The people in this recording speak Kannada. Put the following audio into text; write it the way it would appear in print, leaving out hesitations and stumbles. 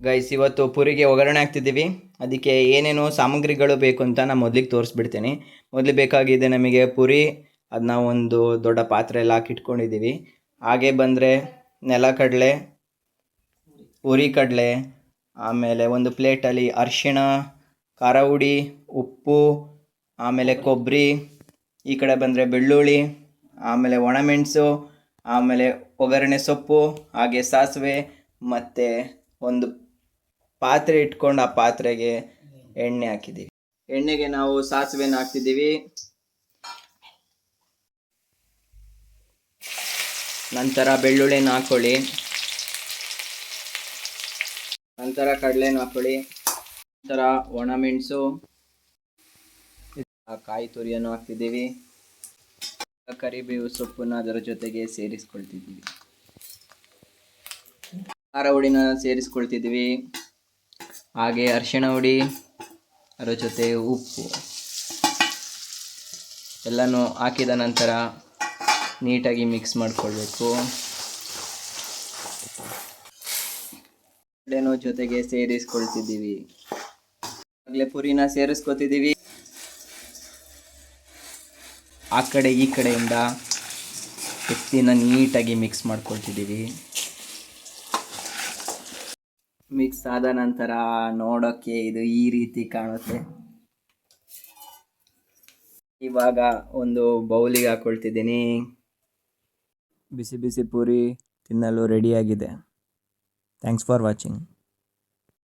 ಗೈಸ್, ಇವತ್ತು ಪೂರಿಗೆ ಒಗ್ಗರಣೆ ಹಾಕ್ತಿದ್ದೀವಿ. ಅದಕ್ಕೆ ಏನೇನು ಸಾಮಗ್ರಿಗಳು ಬೇಕು ಅಂತ ನಾನು ಮೊದಲಿಗೆ ತೋರಿಸ್ಬಿಡ್ತೀನಿ. ಮೊದಲು ಬೇಕಾಗಿದೆ ನಮಗೆ ಪುರಿ. ಅದನ್ನ ಒಂದು ದೊಡ್ಡ ಪಾತ್ರೆಯಲ್ಲಿ ಹಾಕಿಟ್ಕೊಂಡಿದ್ದೀವಿ. ಹಾಗೆ ಬಂದರೆ ನೆಲಕಡಲೆ, ಹುರಿಕಡಲೆ, ಆಮೇಲೆ ಒಂದು ಪ್ಲೇಟಲ್ಲಿ ಅರಿಶಿಣ, ಖಾರ ಹುಡಿ, ಉಪ್ಪು, ಆಮೇಲೆ ಕೊಬ್ಬರಿ, ಈ ಕಡೆ ಬಂದರೆ ಬೆಳ್ಳುಳ್ಳಿ, ಆಮೇಲೆ ಒಣಮೆಣಸು, ಆಮೇಲೆ ಒಗ್ಗರಣೆ ಸೊಪ್ಪು, ಹಾಗೆ ಸಾಸಿವೆ, ಮತ್ತು ಒಂದು ಪಾತ್ರೆ ಇಟ್ಕೊಂಡು ಆ ಪಾತ್ರೆಗೆ ಎಣ್ಣೆ ಹಾಕಿದ್ದೀವಿ. ಎಣ್ಣೆಗೆ ನಾವು ಸಾಸಿವೆನ ಹಾಕ್ತಿದ್ದೀವಿ. ನಂತರ ಬೆಳ್ಳುಳ್ಳಿನ ಹಾಕೊಳ್ಳಿ. ನಂತರ ಕಡಲೆನ ಹಾಕೊಳ್ಳಿ. ನಂತರ ಒಣಮೆಣಸು, ಕಾಯಿ ತುರಿಯನ್ನು ಹಾಕ್ತಿದ್ದೀವಿ. ಕರಿಬೇವು ಸೊಪ್ಪನ್ನ ಅದರ ಜೊತೆಗೆ ಸೇರಿಸ್ಕೊಳ್ತಿದ್ದೀವಿ. ಖಾರ ಹುಡಿನ ಸೇರಿಸ್ಕೊಳ್ತಿದ್ದೀವಿ. ಹಾಗೆ ಅರಿಶಿಣ ಹುಡಿ, ಅದರ ಜೊತೆ ಉಪ್ಪು ಎಲ್ಲನೂ ಹಾಕಿದ ನಂತರ ನೀಟಾಗಿ ಮಿಕ್ಸ್ ಮಾಡಿಕೊಳ್ಬೇಕು. ಕಡಲೆನೂ ಜೊತೆಗೆ ಸೇರಿಸ್ಕೊಳ್ತಿದ್ದೀವಿ. ಆಗಲೇ ಪುರಿನ ಸೇರಿಸ್ಕೊತಿದ್ದೀವಿ. ಆ ಕಡೆ ಈ ಕಡೆಯಿಂದ ಎತ್ತಿನ ನೀಟಾಗಿ ಮಿಕ್ಸ್ ಮಾಡ್ಕೊಳ್ತಿದ್ದೀವಿ. ಮಿಕ್ಸ್ ಆದ ನಂತರ ನೋಡೋಕ್ಕೆ ಇದು ಈ ರೀತಿ ಕಾಣುತ್ತೆ. ಇವಾಗ ಒಂದು ಬೌಲಿಗೆ ಹಾಕೊಳ್ತಿದ್ದೀನಿ. ಬಿಸಿ ಬಿಸಿ ಪೂರಿ ತಿನ್ನಲು ರೆಡಿಯಾಗಿದೆ. Thanks for watching.